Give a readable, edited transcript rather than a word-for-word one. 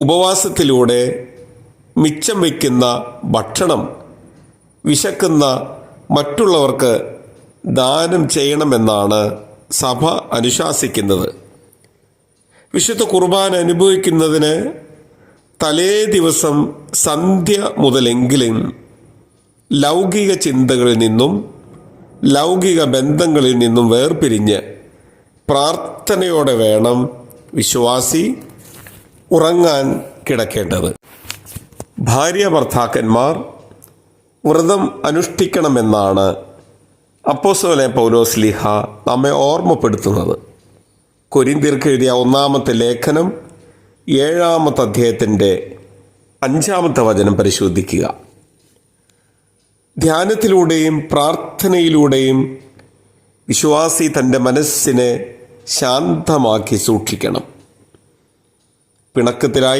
ഉപവാസത്തിലൂടെ മിച്ചം വയ്ക്കുന്ന ഭക്ഷണം വിശക്കുന്ന മറ്റുള്ളവർക്ക് ദാനം ചെയ്യണമെന്നാണ് സഭ അനുശാസിക്കുന്നത്. വിശുദ്ധ കുർബാന അനുഭവിക്കുന്നതിന് തലേ ദിവസം സന്ധ്യ മുതലെങ്കിലും ലൗകിക ചിന്തകളിൽ നിന്നും ലൗകിക ബന്ധങ്ങളിൽ നിന്നും വേർപിരിഞ്ഞ് പ്രാർത്ഥനയോടെ വേണം വിശ്വാസി ഉറങ്ങാൻ കിടക്കേണ്ടത്. ഭാര്യ ഭർത്താക്കന്മാർ വ്രതം അനുഷ്ഠിക്കണമെന്നാണ് അപ്പോസ്തലനായ പൗലോസ്ലീഹ നമ്മെ ഓർമ്മപ്പെടുത്തുന്നത്. കൊരിന്ത്യർക്ക് എഴുതിയ 1-ാമത്തെ ലേഖനം 7-ാമത്തെ അധ്യായത്തിൻ്റെ 5-ാമത്തെ വചനം പരിശോധിക്കുക. ധ്യാനത്തിലൂടെയും പ്രാർത്ഥനയിലൂടെയും വിശ്വാസി തൻ്റെ മനസ്സിനെ ശാന്തമാക്കി സൂക്ഷിക്കണം. പിണക്കത്തിലായിരിക്കും